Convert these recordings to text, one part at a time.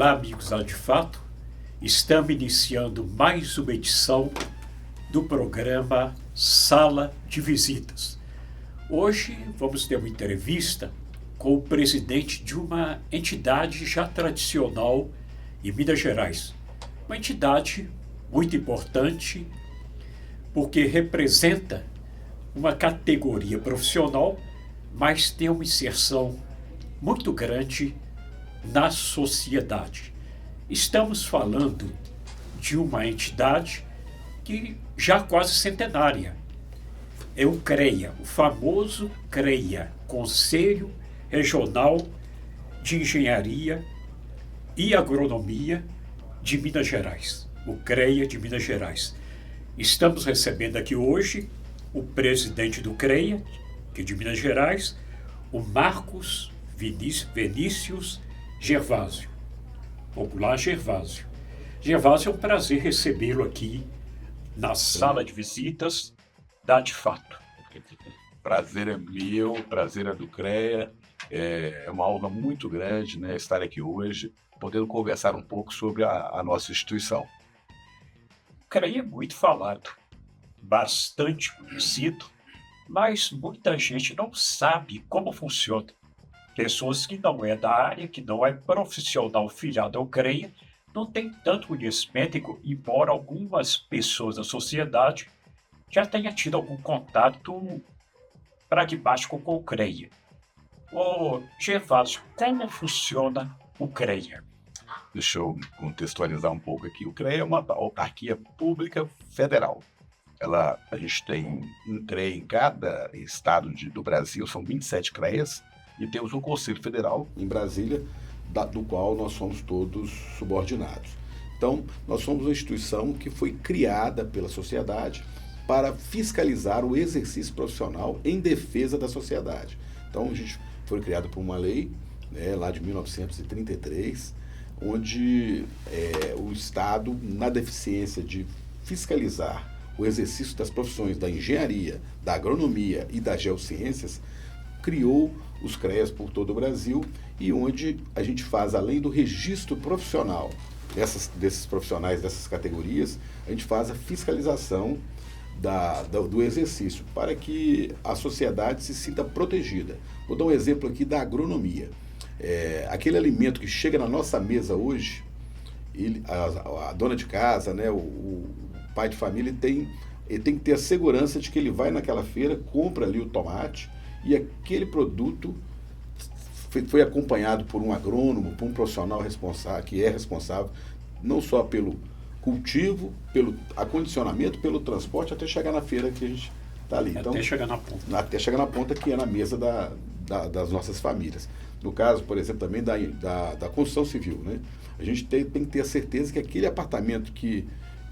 Olá, amigos lá de fato. Estamos iniciando mais uma edição do programa Sala de Visitas. Hoje vamos ter uma entrevista com o presidente de uma entidade já tradicional em Minas Gerais. Uma entidade muito importante porque representa uma categoria profissional, mas tem uma inserção muito grande na sociedade. Estamos falando de uma entidade que já quase centenária. É o CREA, o famoso CREA, Conselho Regional de Engenharia e Agronomia de Minas Gerais. O CREA de Minas Gerais. Estamos recebendo aqui hoje o presidente do CREA, que é de Minas Gerais, o Marcos Vinícius Gervásio, popular Gervásio. Gervásio, é um prazer recebê-lo aqui na sala de visitas da De Fato. Prazer é meu, prazer é do CREA. É uma honra muito grande, né, estar aqui hoje, podendo conversar um pouco sobre a nossa instituição. O CREA é muito falado, bastante conhecido, mas muita gente não sabe como funciona. Pessoas que não é da área, que não é profissional filiado ao CREA, não tem tanto conhecimento, embora algumas pessoas da sociedade já tenham tido algum contato pragmático com o CREA. Ô, Gervásio, como funciona o CREA? Deixa eu contextualizar um pouco aqui. O CREA é uma autarquia pública federal. A gente tem um CREA em cada estado do Brasil, são 27 CREAs, e temos um Conselho Federal em Brasília, do qual nós somos todos subordinados. Então, nós somos uma instituição que foi criada pela sociedade para fiscalizar o exercício profissional em defesa da sociedade. Então, a gente foi criado por uma lei, né, lá de 1933, onde o Estado, na deficiência de fiscalizar o exercício das profissões da engenharia, da agronomia e das geociências, criou os CREAs por todo o Brasil, e onde a gente faz, além do registro profissional desses profissionais, dessas categorias, a gente faz a fiscalização do exercício, para que a sociedade se sinta protegida. Vou dar um exemplo aqui da agronomia. Aquele alimento que chega na nossa mesa hoje, a dona de casa, né, o pai de família, ele tem que ter a segurança de que ele vai naquela feira, compra ali o tomate, e aquele produto foi acompanhado por um agrônomo, por um profissional responsável, que é responsável não só pelo cultivo, pelo acondicionamento, pelo transporte, até chegar na feira que a gente está ali. Então, até chegar na ponta. Até chegar na ponta, que é na mesa das nossas famílias. No caso, por exemplo, também da construção civil, né? A gente tem que ter a certeza que aquele apartamento que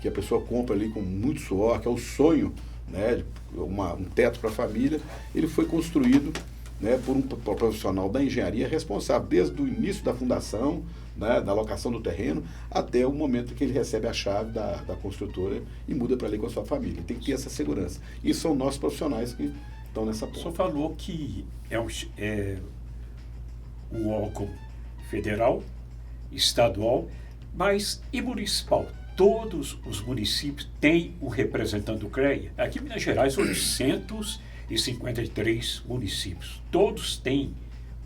a pessoa compra ali com muito suor, que é o sonho, né, um teto para a família, ele foi construído, né, por um profissional da engenharia responsável desde o início da fundação, né, da locação do terreno, até o momento que ele recebe a chave da construtora e muda para ali com a sua família. Tem que ter essa segurança. E são nossos profissionais que estão nessa ponta. O senhor falou que é um órgão federal, estadual, mas e municipal? Todos os municípios têm um representante do CREA. Aqui em Minas Gerais, 853 municípios. Todos têm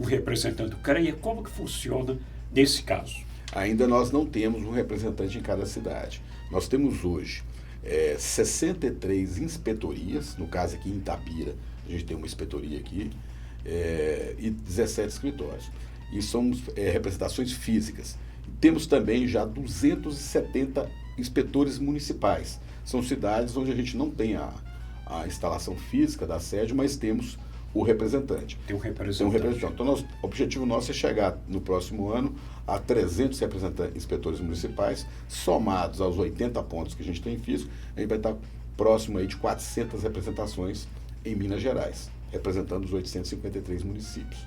um representante do CREA. Como que funciona nesse caso? Ainda nós não temos um representante em cada cidade. Nós temos hoje 63 inspetorias, no caso aqui em Itabira, a gente tem uma inspetoria aqui, e 17 escritórios. E são representações físicas. Temos também já 270 inspetores municipais. São cidades onde a gente não tem a instalação física da sede, mas temos o representante. Tem um representante. Então, o objetivo nosso é chegar no próximo ano a 300 inspetores municipais, somados aos 80 pontos que a gente tem físico, a gente vai estar próximo aí de 400 representações em Minas Gerais, representando os 853 municípios.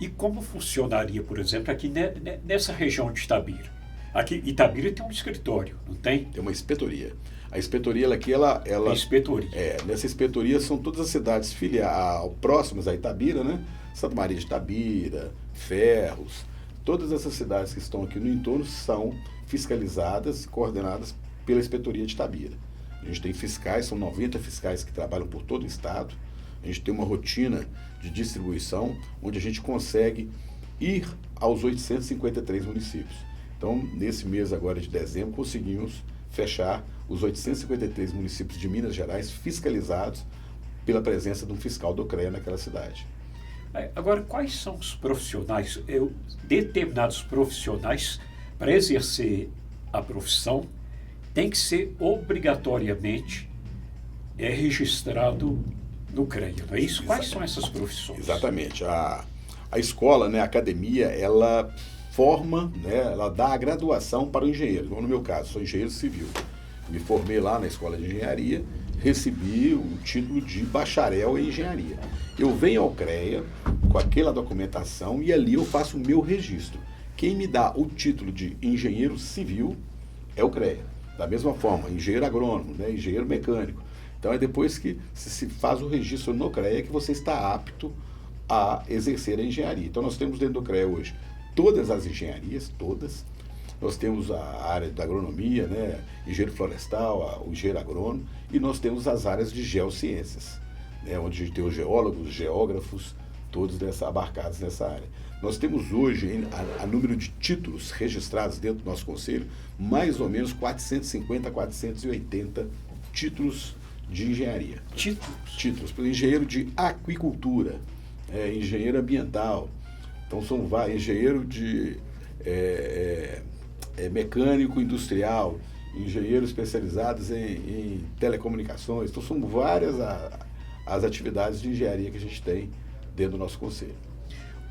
E como funcionaria, por exemplo, aqui nessa região de Itabira? Aqui, Itabira tem um escritório, não tem? Tem uma inspetoria. A inspetoria aqui, ela inspetoria. Nessa inspetoria são todas as cidades próximas a Itabira, né? Santa Maria de Itabira, Ferros, todas essas cidades que estão aqui no entorno são fiscalizadas e coordenadas pela Inspetoria de Itabira. A gente tem fiscais, são 90 fiscais que trabalham por todo o estado. A gente tem uma rotina de distribuição onde a gente consegue ir aos 853 municípios. Então, nesse mês agora de dezembro, conseguimos fechar os 853 municípios de Minas Gerais fiscalizados pela presença de um fiscal do CREA naquela cidade. Agora, quais são os profissionais, determinados profissionais, para exercer a profissão, tem que ser obrigatoriamente registrado no CREA, não é isso? Quais são essas profissões? Exatamente. A escola, né, a academia, ela forma, né, ela dá a graduação para o engenheiro. Então, no meu caso, sou engenheiro civil. Me formei lá na escola de engenharia, recebi o título de bacharel em engenharia. Eu venho ao CREA com aquela documentação e ali eu faço o meu registro. Quem me dá o título de engenheiro civil é o CREA. Da mesma forma, engenheiro agrônomo, né, engenheiro mecânico. Então é depois que se faz o registro no CREA que você está apto a exercer a engenharia. Então nós temos dentro do CREA hoje todas as engenharias, todas. Nós temos a área da agronomia, né, engenheiro florestal, o engenheiro agrônomo, e nós temos as áreas de geociências, né, onde a gente tem os geólogos, os geógrafos, todos abarcados nessa área. Nós temos hoje, a número de títulos registrados dentro do nosso conselho, mais ou menos 450, 480 títulos de engenharia. Títulos. Por engenheiro de aquicultura, engenheiro ambiental, então são vários, engenheiro de mecânico industrial, engenheiros especializados em telecomunicações. Então são várias as atividades de engenharia que a gente tem dentro do nosso conselho.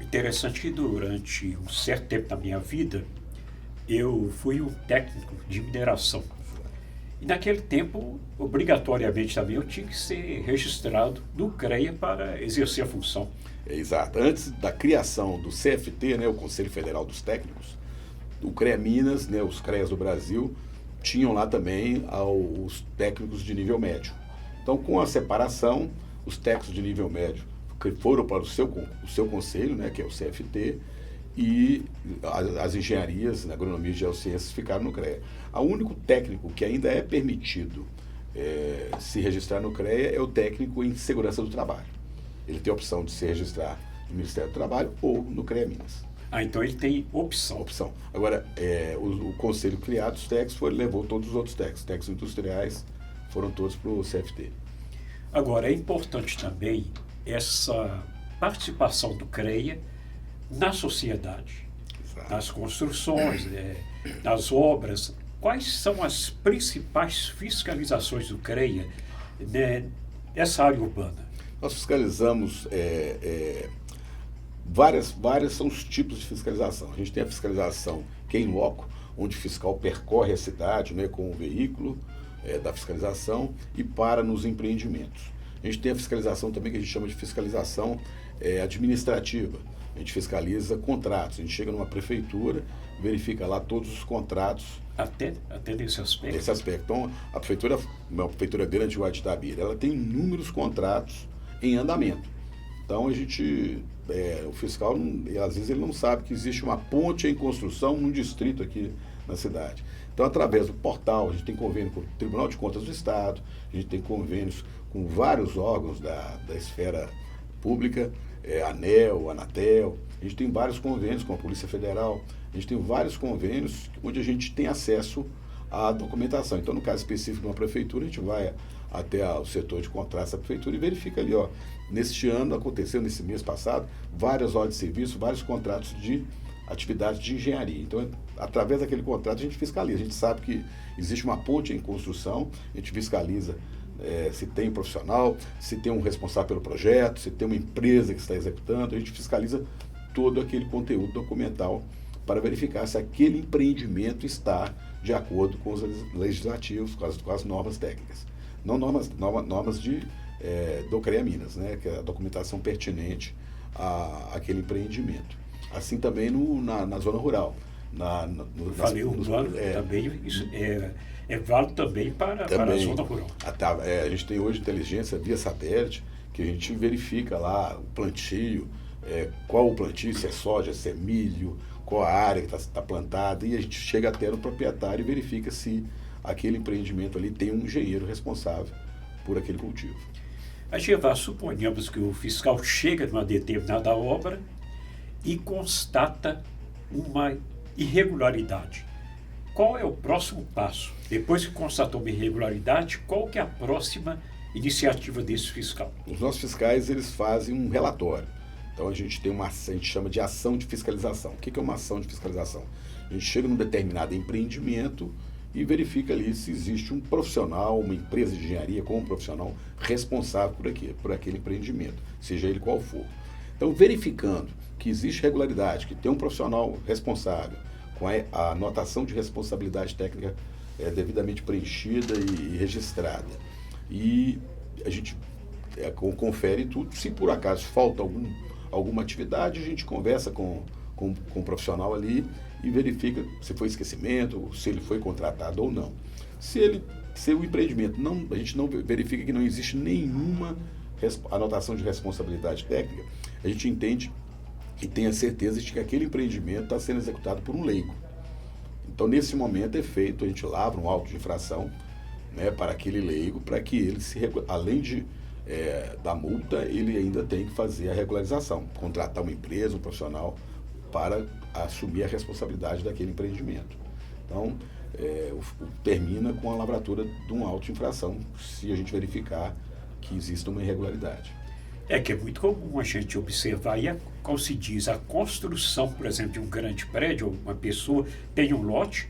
Interessante que durante um certo tempo da minha vida, eu fui um técnico de mineração. E naquele tempo, obrigatoriamente também, eu tinha que ser registrado no CREA para exercer a função. Exato. Antes da criação do CFT, né, o Conselho Federal dos Técnicos, o CREA Minas, né, os CREAs do Brasil, tinham lá também os técnicos de nível médio. Então, com a separação, os técnicos de nível médio foram para o seu conselho, né, que é o CFT, e as engenharias, né, agronomia e geociências ficaram no CREA. O único técnico que ainda é permitido se registrar no CREA é o técnico em segurança do trabalho. Ele tem a opção de se registrar no Ministério do Trabalho ou no CREA Minas. Então ele tem opção. Agora, o conselho criado, os técnicos, levou todos os outros técnicos industriais, foram todos para o CFT. Agora, é importante também essa participação do CREA na sociedade, Exato. nas construções, nas obras. Quais são as principais fiscalizações do CREA nessa área urbana? Nós fiscalizamos várias são os tipos de fiscalização. A gente tem a fiscalização que é in loco, onde o fiscal percorre a cidade, né, com o veículo da fiscalização e para nos empreendimentos. A gente tem a fiscalização também que a gente chama de fiscalização administrativa. A gente fiscaliza contratos. A gente chega numa prefeitura, verifica lá todos os contratos. Até nesse aspecto? Nesse aspecto. Então, a prefeitura, uma prefeitura grande de Itabira, ela tem inúmeros contratos em andamento. Então, o fiscal, às vezes, ele não sabe que existe uma ponte em construção num distrito aqui na cidade. Então, através do portal, a gente tem convênio com o Tribunal de Contas do Estado, a gente tem convênios com vários órgãos da esfera pública, ANEEL, Anatel, a gente tem vários convênios com a Polícia Federal, a gente tem vários convênios onde a gente tem acesso à documentação. Então, no caso específico de uma prefeitura, a gente vai até o setor de contratos da prefeitura e verifica ali, neste ano aconteceu, nesse mês passado, várias ordens de serviço, vários contratos de atividades de engenharia. Então, através daquele contrato, a gente fiscaliza. A gente sabe que existe uma ponte em construção, a gente fiscaliza se tem um profissional, se tem um responsável pelo projeto, se tem uma empresa que está executando, a gente fiscaliza todo aquele conteúdo documental para verificar se aquele empreendimento está de acordo com os legislativos, com as normas técnicas. Não normas do CREA Minas, né, que é a documentação pertinente àquele empreendimento. Assim também na zona rural. Falei urbano, também isso é válido também para a zona rural. A gente tem hoje inteligência via satélite, que a gente verifica lá o plantio, qual o plantio, se é soja, se é milho, qual a área que está plantada, e a gente chega até no proprietário e verifica se aquele empreendimento ali tem um engenheiro responsável por aquele cultivo. A Jeová, suponhamos que o fiscal chega numa determinada obra e constata uma irregularidade. Qual é o próximo passo? Depois que constatou uma irregularidade, qual que é a próxima iniciativa desse fiscal? Os nossos fiscais, eles fazem um relatório. Então a gente tem a gente chama de ação de fiscalização. O que é uma ação de fiscalização? A gente chega num determinado empreendimento e verifica ali se existe um profissional, uma empresa de engenharia com um profissional responsável por aquele empreendimento, seja ele qual for. Então, verificando que existe regularidade, que tem um profissional responsável, com a anotação de responsabilidade técnica devidamente preenchida e registrada, e a gente confere tudo. Se por acaso falta alguma atividade, a gente conversa com o profissional ali e verifica se foi esquecimento, se ele foi contratado ou não. Se o empreendimento a gente não verifica que não existe nenhuma anotação de responsabilidade técnica, a gente entende e tem a certeza de que aquele empreendimento está sendo executado por um leigo. Então, nesse momento a gente lavra um auto de infração, né, para aquele leigo, para que ele, além da multa, ele ainda tem que fazer a regularização, contratar uma empresa, um profissional, para assumir a responsabilidade daquele empreendimento. Então, termina com a lavratura de um auto de infração, se a gente verificar que existe uma irregularidade. Que é muito comum a gente observar, como se diz, a construção, por exemplo, de um grande prédio, uma pessoa tem um lote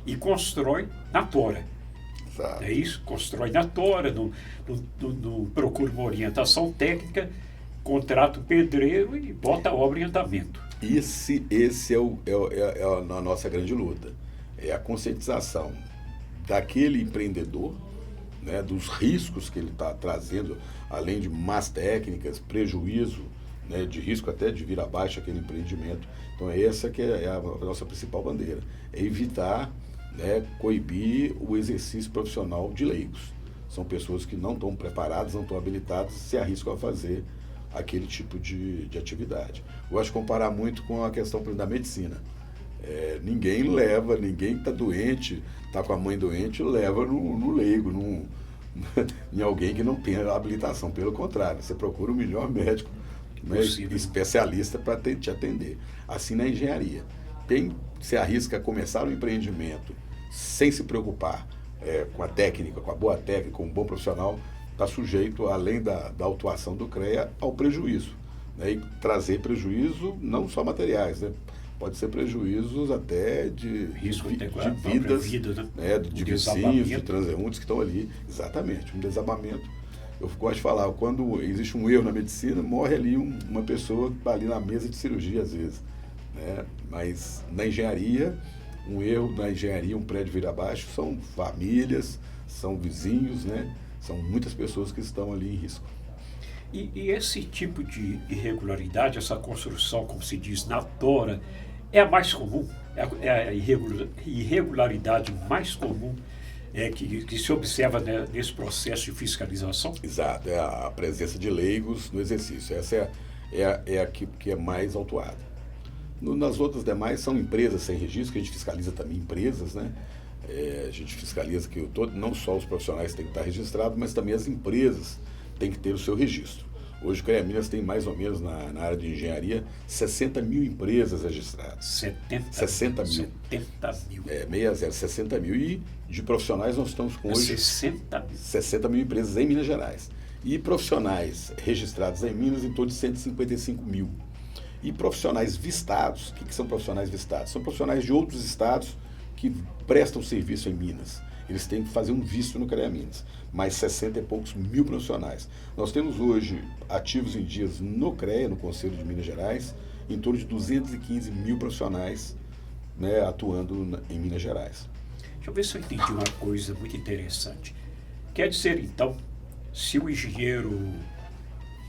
e constrói na tora. Exato. É isso? Constrói na tora, não procura uma orientação técnica, contrata o pedreiro e bota a obra em andamento. Esse é a nossa grande luta. É a conscientização daquele empreendedor, né, dos riscos que ele está trazendo, além de más técnicas, prejuízo, né, de risco até de vir abaixo aquele empreendimento. Então essa que é a nossa principal bandeira, é evitar, né, coibir o exercício profissional de leigos. São pessoas que não estão preparadas, não estão habilitadas, se arriscam a fazer aquele tipo de atividade. Eu gosto de comparar muito com a questão da medicina. Ninguém que está doente, está com a mãe doente, leva no leigo, em alguém que não tem habilitação. Pelo contrário, você procura o melhor médico, né, especialista para te atender. Assim na engenharia. Quem se arrisca a começar um empreendimento sem se preocupar com a técnica, com a boa técnica, com um bom profissional, está sujeito, além da autuação do CREA, ao prejuízo, né, e trazer prejuízo não só materiais, né? Pode ser prejuízos até de vidas, né, de vizinhos, de transeuntes que estão ali. Exatamente, um desabamento. Eu gosto de falar, quando existe um erro na medicina, morre ali uma pessoa que está ali na mesa de cirurgia, às vezes. Né? Mas na engenharia, um erro na engenharia, um prédio vir abaixo, são famílias, são vizinhos, né? São muitas pessoas que estão ali em risco. E esse tipo de irregularidade, essa construção, como se diz, na tora, é a mais comum? É a irregularidade mais comum que se observa, né, nesse processo de fiscalização? Exato, é a presença de leigos no exercício. Essa é a que é mais autuada. Nas outras demais são empresas sem registro, que a gente fiscaliza também empresas, né? A gente fiscaliza que não só os profissionais têm que estar registrados, mas também as empresas têm que ter o seu registro. Hoje o CREA Minas tem mais ou menos na área de engenharia 60 mil empresas registradas. 60 mil. 60 mil. E de profissionais nós estamos com hoje 60 mil empresas em Minas Gerais. E profissionais registrados em Minas em torno de 155 mil. E profissionais vistados, o que são profissionais vistados? São profissionais de outros estados que prestam serviço em Minas. Eles têm que fazer um visto no CREA Minas, mais 60 e poucos mil profissionais. Nós temos hoje ativos em dias no CREA, no Conselho de Minas Gerais, em torno de 215 mil profissionais, né, atuando em Minas Gerais. Deixa eu ver se eu entendi uma coisa muito interessante. Quer dizer, então, se o engenheiro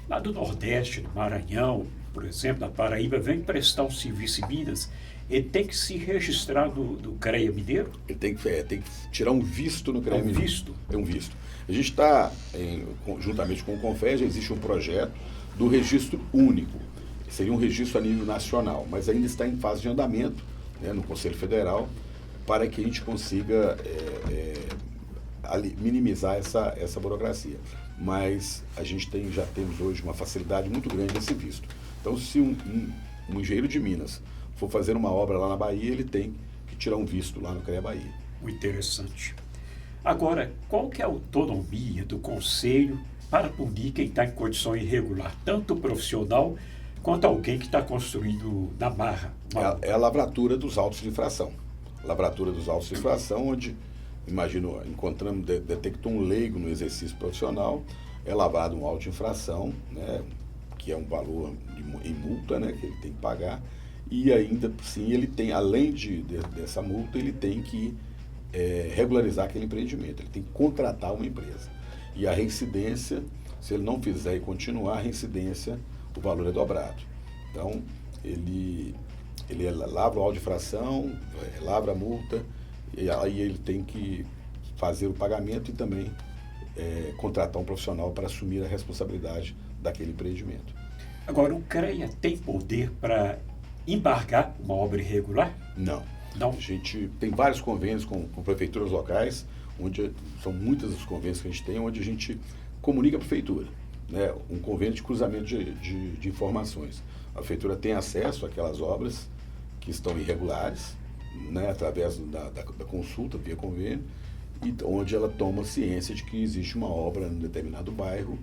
lá do Nordeste, do Maranhão, por exemplo, da Paraíba, vem prestar um serviço em Minas, ele tem que se registrar do CREA Mineiro? Ele tem que tirar um visto no CREA Mineiro. Visto? É um visto. A gente está, juntamente com o CONFES, existe um projeto do registro único. seria um registro a nível nacional, mas ainda está em fase de andamento, né, no Conselho Federal, para que a gente consiga minimizar essa burocracia. Mas a gente já temos hoje uma facilidade muito grande nesse visto. Então, se um engenheiro de Minas for fazer uma obra lá na Bahia, ele tem que tirar um visto lá no CREA Bahia. Muito interessante. Agora, qual que é a autonomia do Conselho para punir quem está em condição irregular, tanto profissional quanto alguém que está construindo na marra? É a lavratura dos autos de infração. Lavratura dos autos de infração, onde, imagino, detectou um leigo no exercício profissional, é lavrado um auto de infração, né, que é um valor em multa, né, que ele tem que pagar, e ainda, sim, ele tem, além dessa multa, ele tem que regularizar aquele empreendimento, ele tem que contratar uma empresa. E a reincidência, se ele não fizer e continuar, a reincidência, o valor é dobrado. Então, ele lavra o auto de infração, lavra a multa, e aí ele tem que fazer o pagamento e também contratar um profissional para assumir a responsabilidade daquele empreendimento. Agora, o CREA tem poder para embargar uma obra irregular? Não. Não. A gente tem vários convênios com prefeituras locais, onde são muitos os convênios que a gente tem, onde a gente comunica a prefeitura, né? Um convênio de cruzamento de informações. A prefeitura tem acesso àquelas obras que estão irregulares, né? Através da consulta via convênio, e onde ela toma ciência de que existe uma obra em determinado bairro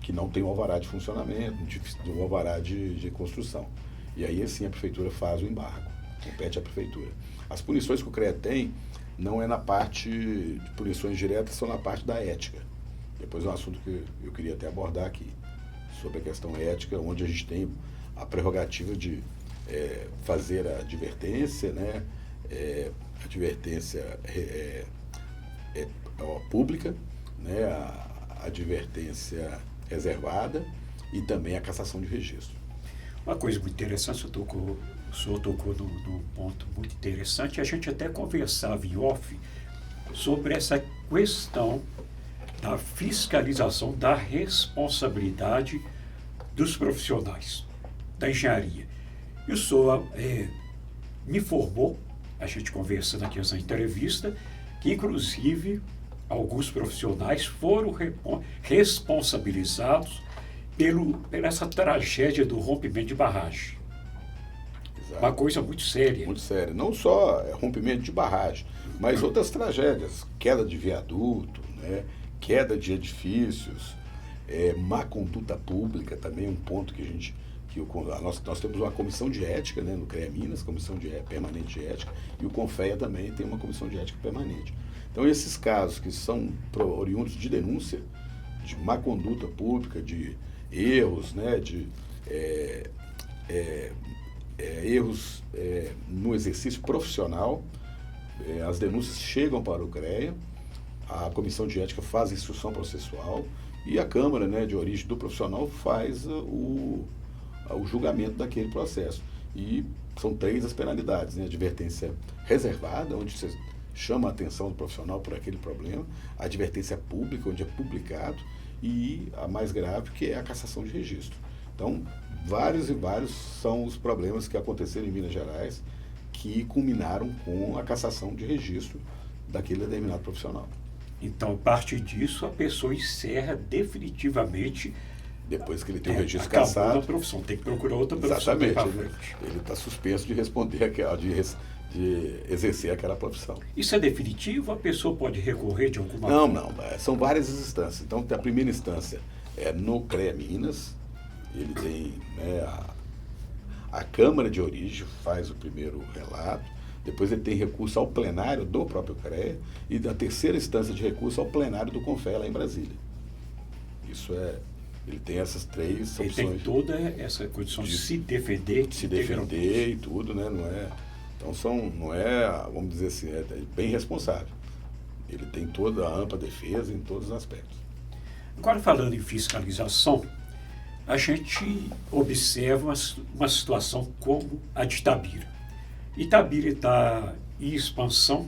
que não tem um alvará de funcionamento, um alvará de construção. E aí, assim, a prefeitura faz o embargo, compete à prefeitura. As punições que o CREA tem não é na parte de punições diretas, são na parte da ética. Depois é um assunto que eu queria até abordar aqui, sobre a questão ética, onde a gente tem a prerrogativa de fazer a advertência, né? Advertência pública, né? A advertência reservada e também a cassação de registro. Uma coisa muito interessante, o senhor tocou num ponto muito interessante, a gente até conversava em off sobre essa questão da fiscalização da responsabilidade dos profissionais da engenharia. E o senhor me informou, a gente conversando aqui nessa entrevista, que inclusive alguns profissionais foram responsabilizados por essa tragédia do rompimento de barragem. Exato. Uma coisa muito séria. Muito séria. Não só rompimento de barragem, mas outras tragédias. Queda de viaduto, né? Queda de edifícios, má conduta pública também, um ponto que nós temos uma comissão de ética, né, no CREA Minas, comissão permanente de ética, e o CONFEA também tem uma comissão de ética permanente. Então, esses casos que são oriundos de denúncia, de má conduta pública, de erros, né, de erros no exercício profissional, as denúncias chegam para o CREA, a comissão de ética faz a instrução processual e a Câmara, né, de origem do profissional faz o julgamento daquele processo. E são 3 as penalidades, né? Advertência reservada, onde você chama a atenção do profissional por aquele problema, a advertência pública, onde é publicado, e a mais grave, que é a cassação de registro. Então, vários e vários são os problemas que aconteceram em Minas Gerais que culminaram com a cassação de registro daquele determinado profissional. Então, a partir disso, a pessoa encerra definitivamente. Depois que ele tem o registro acabou cassado. a profissão, tem que procurar outra profissão. Exatamente. Ele está suspenso de responder de exercer aquela profissão. Isso é definitivo? A pessoa pode recorrer de alguma Não, forma? não. São várias instâncias. Então, a primeira instância é no CREA Minas. Ele tem, né, a Câmara de origem faz o primeiro relato. Depois ele tem recurso ao plenário do próprio CREA. E da terceira instância de recurso ao plenário do CONFEA lá em Brasília. Ele tem essas 3 opções. Ele tem toda essa condição de se defender. Se defender e tudo, né? Então não é, vamos dizer assim, é bem responsável. Ele tem toda a ampla defesa em todos os aspectos. Agora, falando em fiscalização, a gente observa uma situação como a de Itabira. Itabira está em expansão,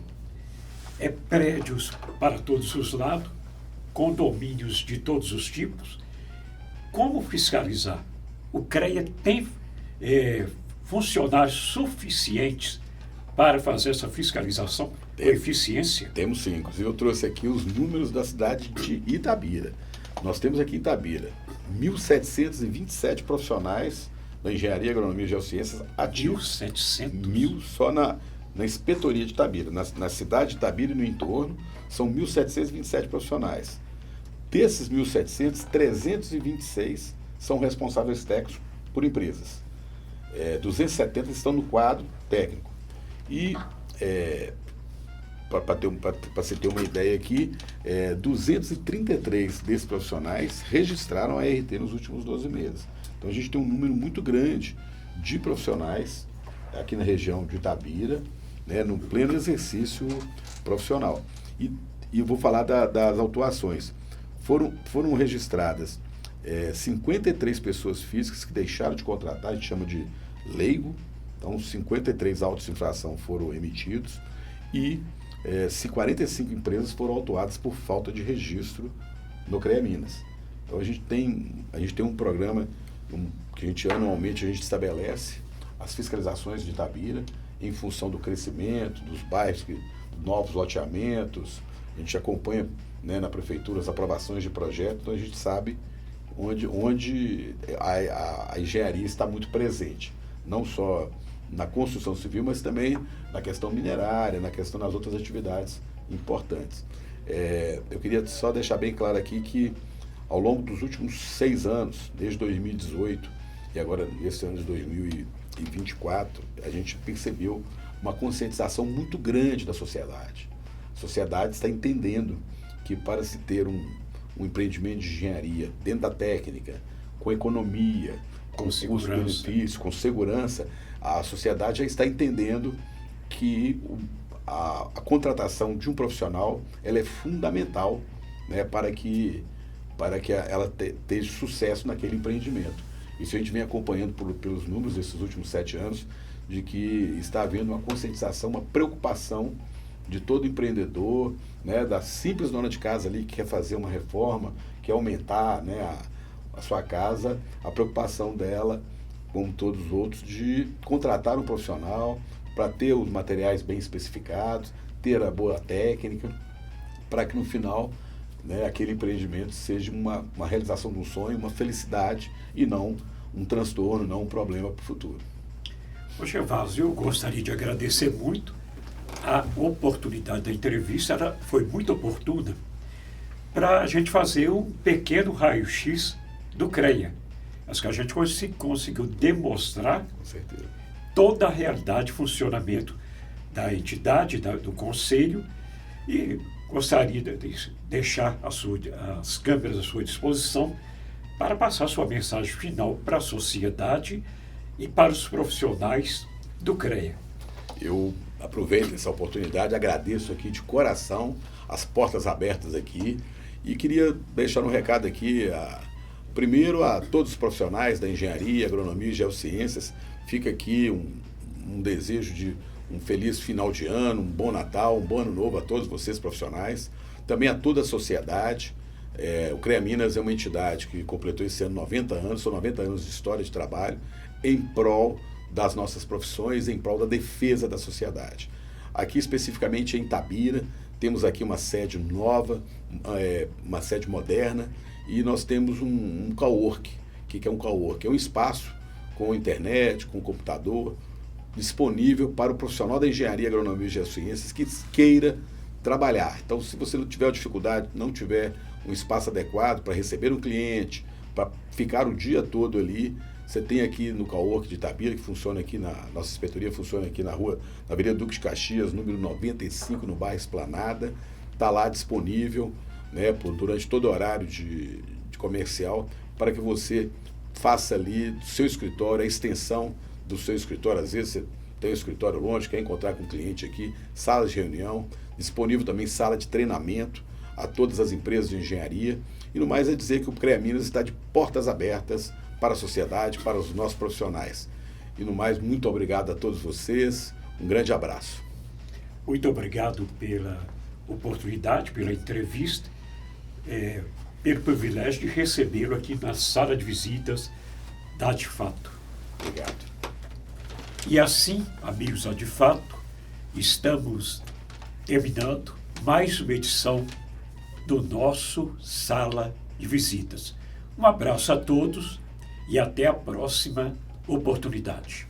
prédios para todos os lados, condomínios de todos os tipos. Como fiscalizar? O CREA tem funcionários suficientes para fazer essa fiscalização com eficiência? Temos sim. Inclusive eu trouxe aqui os números da cidade de Itabira. Nós temos aqui em Itabira 1.727 profissionais da engenharia, agronomia e geociências ativos. 1.700? 1.000 só na inspetoria de Itabira. Na cidade de Itabira e no entorno, são 1.727 profissionais. Desses 1.700, 326 são responsáveis técnicos por empresas. 270 estão no quadro técnico. E, para você ter uma ideia aqui, 233 desses profissionais registraram a RT nos últimos 12 meses. Então a gente tem um número muito grande de profissionais aqui na região de Itabira, né, no pleno exercício profissional. E eu vou falar das autuações. Foram registradas 53 pessoas físicas que deixaram de contratar, a gente chama de leigo. Então 53 autos de infração foram emitidos e 45 empresas foram autuadas por falta de registro no CREA Minas. Então a gente tem um programa que anualmente a gente estabelece as fiscalizações de Itabira em função do crescimento dos bairros, novos loteamentos. A gente acompanha, né, na prefeitura as aprovações de projetos, então a gente sabe onde a engenharia está muito presente, não só na construção civil, mas também na questão minerária, na questão das outras atividades importantes. Eu queria só deixar bem claro aqui que ao longo dos últimos 6 anos, desde 2018 e agora esse ano de 2024, a gente percebeu uma conscientização muito grande da sociedade. A sociedade está entendendo que para se ter um empreendimento de engenharia dentro da técnica, com economia, com custo-benefício, com segurança, a sociedade já está entendendo que a contratação de um profissional ela é fundamental, né, para que ela tenha sucesso naquele empreendimento. Isso a gente vem acompanhando pelos números desses últimos 7 anos, de que está havendo uma conscientização, uma preocupação de todo empreendedor, né, da simples dona de casa ali que quer fazer uma reforma, quer aumentar, né, a sua casa, a preocupação dela, como todos os outros, de contratar um profissional para ter os materiais bem especificados, ter a boa técnica, para que no final, né, aquele empreendimento seja uma realização de um sonho, uma felicidade e não um transtorno, não um problema para o futuro. Ô Gervásio, eu gostaria de agradecer muito a oportunidade da entrevista, ela foi muito oportuna para a gente fazer um pequeno raio-x do CREA. Acho que a gente conseguiu demonstrar toda a realidade de funcionamento da entidade, do conselho, e gostaria de deixar as câmeras à sua disposição para passar sua mensagem final para a sociedade e para os profissionais do CREA. Eu aproveito essa oportunidade, agradeço aqui de coração as portas abertas aqui e queria deixar um recado aqui, primeiro a todos os profissionais da engenharia, agronomia e geociências. Fica aqui um desejo de um feliz final de ano, um bom Natal, um bom ano novo a todos vocês profissionais, também a toda a sociedade. O CREA Minas é uma entidade que completou esse ano 90 anos, são 90 anos de história de trabalho em prol das nossas profissões, em prol da defesa da sociedade. Aqui especificamente em Itabira, temos aqui uma sede nova, uma sede moderna, e nós temos um cowork. O que é um cowork? É um espaço com internet, com computador, disponível para o profissional da engenharia, agronomia e geociências que queira trabalhar. Então, se você não tiver dificuldade, não tiver um espaço adequado para receber um cliente, para ficar o dia todo ali, você tem aqui no cowork de Itabira, que funciona aqui nossa inspetoria funciona aqui na Avenida Duque de Caxias, número 95, no bairro Esplanada. Está lá disponível, né, durante todo o horário de comercial, para que você faça ali do seu escritório, a extensão do seu escritório. Às vezes você tem um escritório longe, quer encontrar com o cliente aqui, sala de reunião, disponível também sala de treinamento a todas as empresas de engenharia. E no mais é dizer que o CREA Minas está de portas abertas para a sociedade, para os nossos profissionais. E no mais, muito obrigado a todos vocês, um grande abraço. Muito obrigado pela oportunidade, pela entrevista, pelo privilégio de recebê-lo aqui na sala de visitas da De Fato. Obrigado. E assim, amigos de fato, estamos terminando mais uma edição do nosso Sala de Visitas. Um abraço a todos e até a próxima oportunidade.